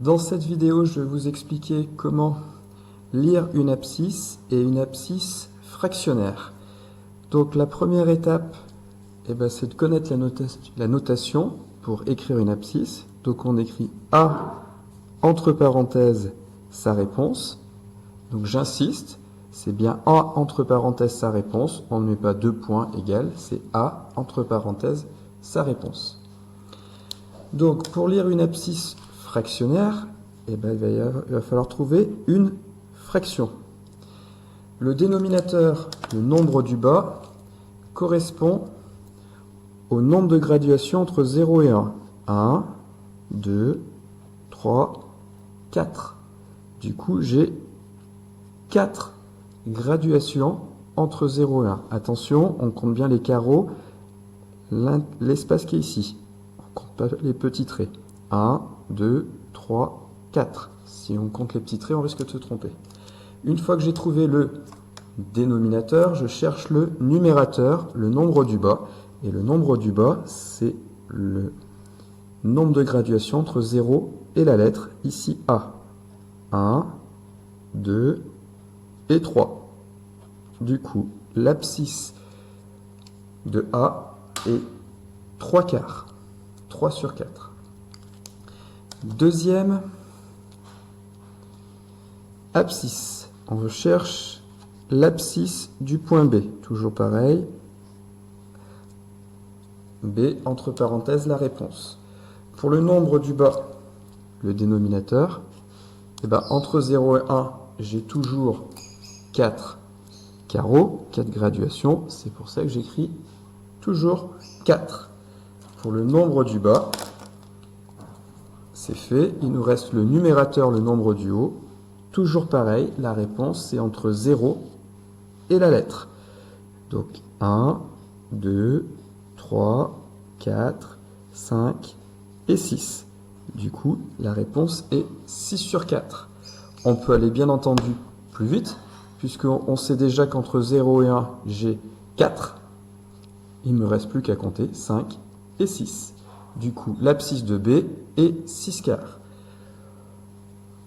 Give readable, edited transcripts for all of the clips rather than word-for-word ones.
Dans cette vidéo, je vais vous expliquer comment lire une abscisse et une abscisse fractionnaire. Donc la première étape, c'est de connaître la notation pour écrire une abscisse. Donc on écrit A entre parenthèses sa réponse. Donc j'insiste, c'est bien A entre parenthèses sa réponse. On ne met pas deux points égales, c'est A entre parenthèses sa réponse. Donc pour lire une abscisse fractionnaire, il va falloir trouver une fraction. Le dénominateur, le nombre du bas, correspond au nombre de graduations entre 0 et 1. 1, 2, 3, 4. Du coup, j'ai 4 graduations entre 0 et 1. Attention, on compte bien les carreaux, l'espace qui est ici. On ne compte pas les petits traits. 1, 2, 3, 4. Si on compte les petits traits, on risque de se tromper. Une fois que j'ai trouvé le dénominateur, je cherche le numérateur, le nombre du bas. Et le nombre du bas, c'est le nombre de graduations entre 0 et la lettre, ici A. 1, 2 et 3. Du coup, l'abscisse de A est 3 quarts. 3 sur 4. Deuxième abscisse. On recherche l'abscisse du point B. Toujours pareil. B, entre parenthèses, la réponse. Pour le nombre du bas, le dénominateur, entre 0 et 1, j'ai toujours 4 carreaux, 4 graduations. C'est pour ça que j'écris toujours 4. Pour le nombre du bas, c'est fait. Il nous reste le numérateur, le nombre du haut. Toujours pareil, la réponse, c'est entre 0 et la lettre. Donc 1, 2, 3, 4, 5 et 6. Du coup, la réponse est 6 sur 4. On peut aller bien entendu plus vite, puisqu'on sait déjà qu'entre 0 et 1, j'ai 4. Il ne me reste plus qu'à compter 5 et 6. Du coup, l'abscisse de B est 6 quarts.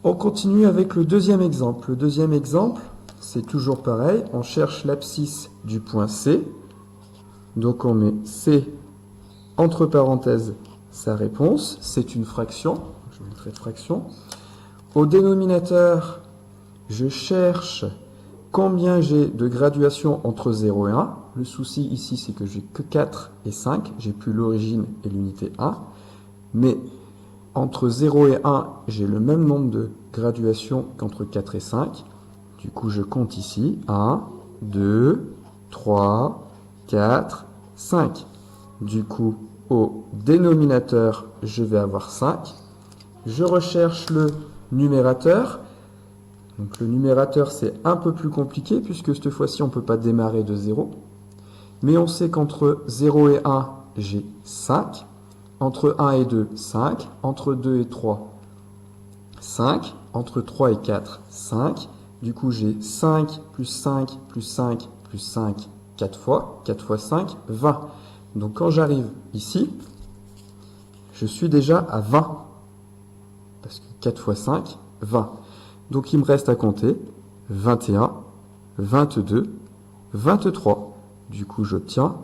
On continue avec le deuxième exemple. Le deuxième exemple, c'est toujours pareil. On cherche l'abscisse du point C. Donc on met C entre parenthèses sa réponse. C'est une fraction. Je mettrai fraction. Au dénominateur, je cherche combien j'ai de graduation entre 0 et 1. Le souci ici, c'est que j'ai que 4 et 5. J'ai plus l'origine et l'unité 1. Mais entre 0 et 1, j'ai le même nombre de graduations qu'entre 4 et 5. Du coup, je compte ici. 1, 2, 3, 4, 5. Du coup, au dénominateur, je vais avoir 5. Je recherche le numérateur. Donc le numérateur, c'est un peu plus compliqué puisque cette fois-ci, on ne peut pas démarrer de 0. Mais on sait qu'entre 0 et 1, j'ai 5. Entre 1 et 2, 5. Entre 2 et 3, 5. Entre 3 et 4, 5. Du coup, j'ai 5 plus 5 plus 5 plus 5, 4 fois. 4 fois 5, 20. Donc quand j'arrive ici, je suis déjà à 20. Parce que 4 fois 5, 20. Donc il me reste à compter 21, 22, 23. Du coup, j'obtiens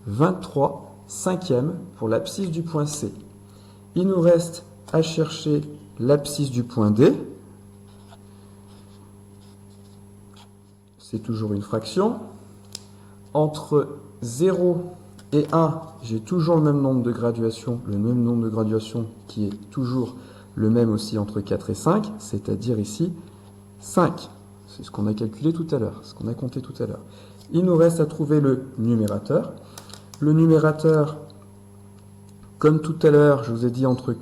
23 cinquièmes pour l'abscisse du point C. Il nous reste à chercher l'abscisse du point D. C'est toujours une fraction. Entre 0 et 1, j'ai toujours le même nombre de graduations, le même nombre de graduations qui est toujours le même aussi entre 4 et 5, c'est-à-dire ici 5. C'est ce qu'on a calculé tout à l'heure, ce qu'on a compté tout à l'heure. Il nous reste à trouver le numérateur. Le numérateur, comme tout à l'heure, je vous ai dit entre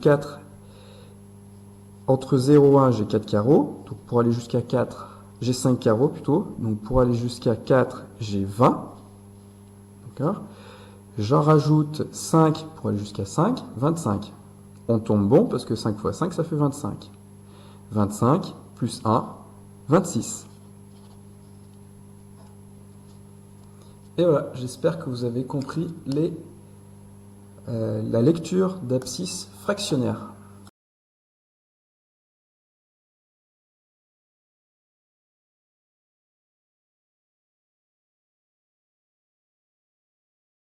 0 et 1, j'ai 4 carreaux. Donc pour aller jusqu'à 4, j'ai 5 carreaux plutôt. Donc pour aller jusqu'à 4, j'ai 20. D'accord ? J'en rajoute 5 pour aller jusqu'à 5, 25. On tombe bon parce que 5 fois 5, ça fait 25. 25 plus 1, 26. Et voilà, j'espère que vous avez compris la lecture d'abscisse fractionnaire.